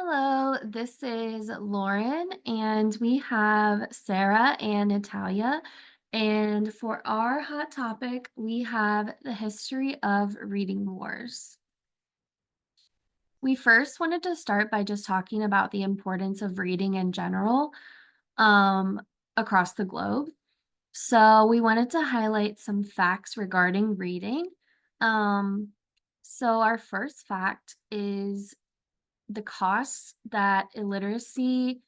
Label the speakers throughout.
Speaker 1: Hello, this is Lauren, and we have Sarah and Natalia. And for our hot topic, we have the history of reading wars. We first wanted to start by just talking about the importance of reading in general um, across the globe. So we wanted to highlight some facts regarding reading. Um, so our first fact is the costs that illiteracy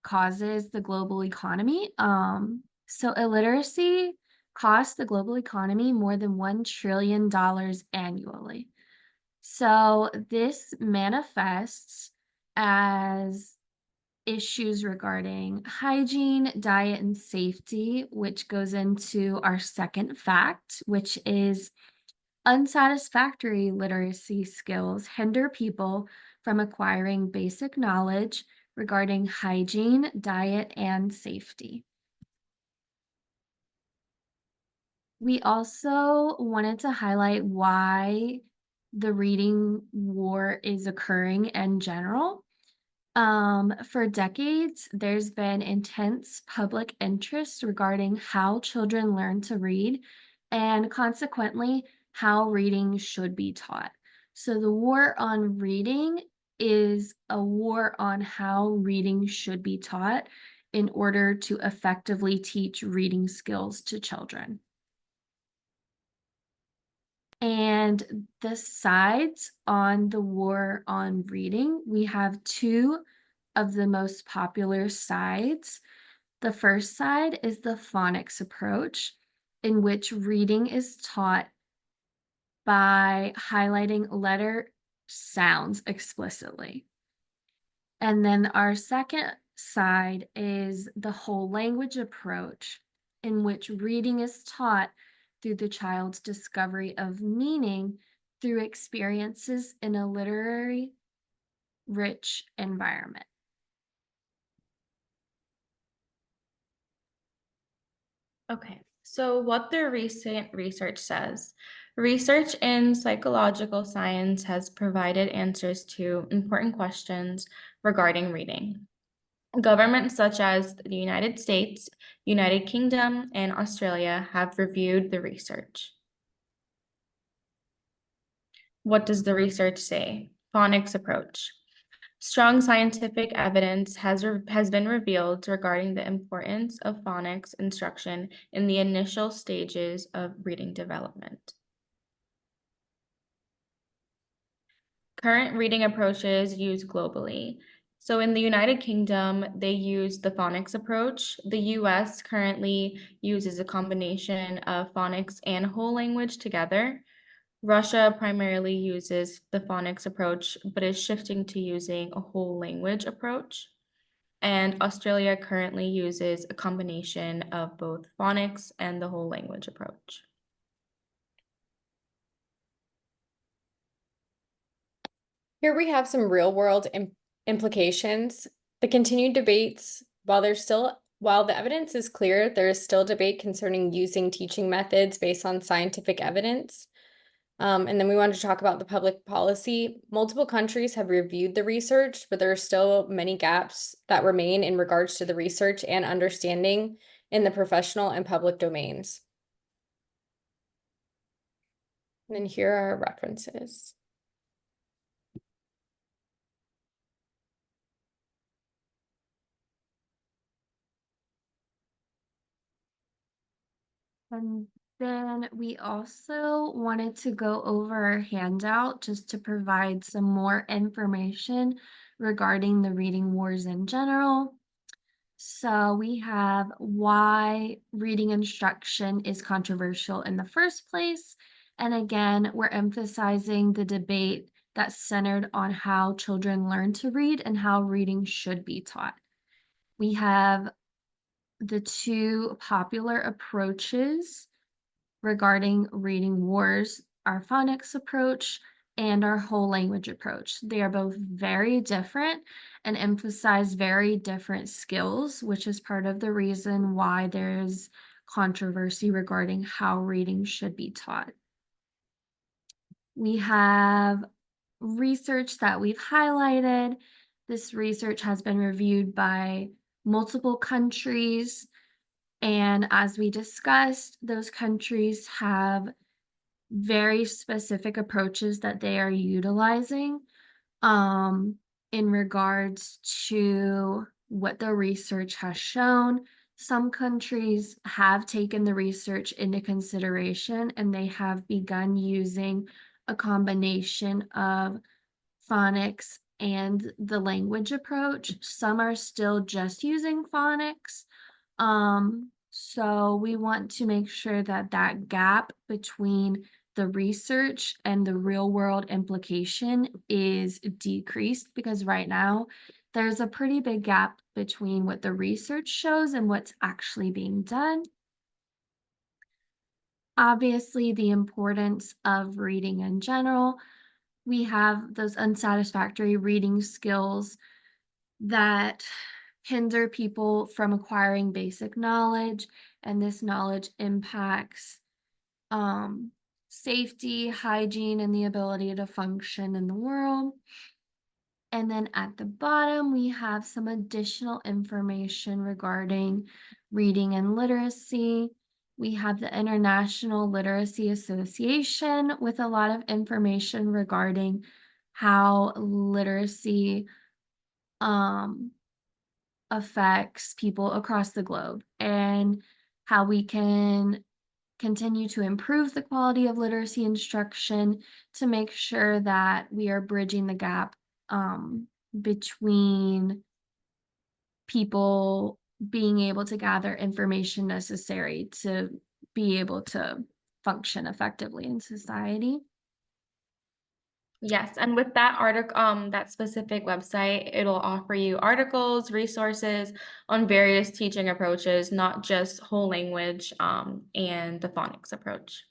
Speaker 1: causes the global economy. So illiteracy costs the global economy more than $1 trillion annually. So this manifests as issues regarding hygiene, diet, and safety, which goes into our second fact, which is unsatisfactory literacy skills hinder people from acquiring basic knowledge regarding hygiene, diet, and safety. We also wanted to highlight why the reading war is occurring in general. For decades, there's been intense public interest regarding how children learn to read and consequently how reading should be taught. So the war on reading is a war on how reading should be taught in order to effectively teach reading skills to children. And the sides on the war on reading, we have two of the most popular sides. The first side is the phonics approach, in which reading is taught by highlighting letter sounds explicitly. And then our second side is the whole language approach, in which reading is taught through the child's discovery of meaning through experiences in a literary rich environment.
Speaker 2: Okay, so what the recent research says. Research in psychological science has provided answers to important questions regarding reading. Governments such as the United States, United Kingdom, and Australia have reviewed the research. What does the research say? Phonics approach. Strong scientific evidence has been revealed regarding the importance of phonics instruction in the initial stages of reading development. Current reading approaches used globally. So in the United Kingdom, they use the phonics approach. The US currently uses a combination of phonics and whole language together. Russia primarily uses the phonics approach, but is shifting to using a whole language approach. And Australia currently uses a combination of both phonics and the whole language approach.
Speaker 3: Here we have some real world implications. The continued debates, while the evidence is clear, there is still debate concerning using teaching methods based on scientific evidence. And then we wanted to talk about the public policy. Multiple countries have reviewed the research, but there are still many gaps that remain in regards to the research and understanding in the professional and public domains. And then here are references.
Speaker 1: And then we also wanted to go over a handout just to provide some more information regarding the reading wars in general. So we have why reading instruction is controversial in the first place. And again, we're emphasizing the debate that's centered on how children learn to read and how reading should be taught. We have the two popular approaches regarding reading wars, our phonics approach and our whole language approach. They are both very different and emphasize very different skills, which is part of the reason why there's controversy regarding how reading should be taught. We have research that we've highlighted. This research has been reviewed by multiple countries. And as we discussed, those countries have very specific approaches that they are utilizing um, in regards to what the research has shown. Some countries have taken the research into consideration and they have begun using a combination of phonics and the language approach. Some are still just using phonics. So we want to make sure that that gap between the research and the real world implication is decreased because right now there's a pretty big gap between what the research shows and what's actually being done. Obviously, the importance of reading in general. We have those unsatisfactory reading skills that hinder people from acquiring basic knowledge, and this knowledge impacts um, safety, hygiene, and the ability to function in the world. And then at the bottom, we have some additional information regarding reading and literacy. We have the International Literacy Association with a lot of information regarding how literacy um, affects people across the globe and how we can continue to improve the quality of literacy instruction to make sure that we are bridging the gap between people being able to gather information necessary to be able to function effectively in society.
Speaker 2: Yes, and with that article, that specific website, it'll offer you articles, resources on various teaching approaches, not just whole language, and the phonics approach.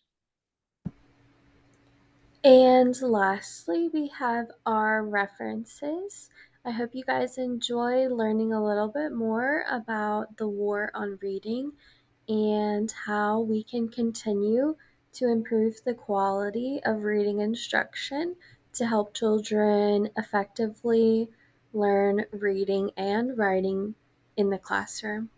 Speaker 1: And lastly, we have our references. I hope you guys enjoy learning a little bit more about the war on reading and how we can continue to improve the quality of reading instruction to help children effectively learn reading and writing in the classroom.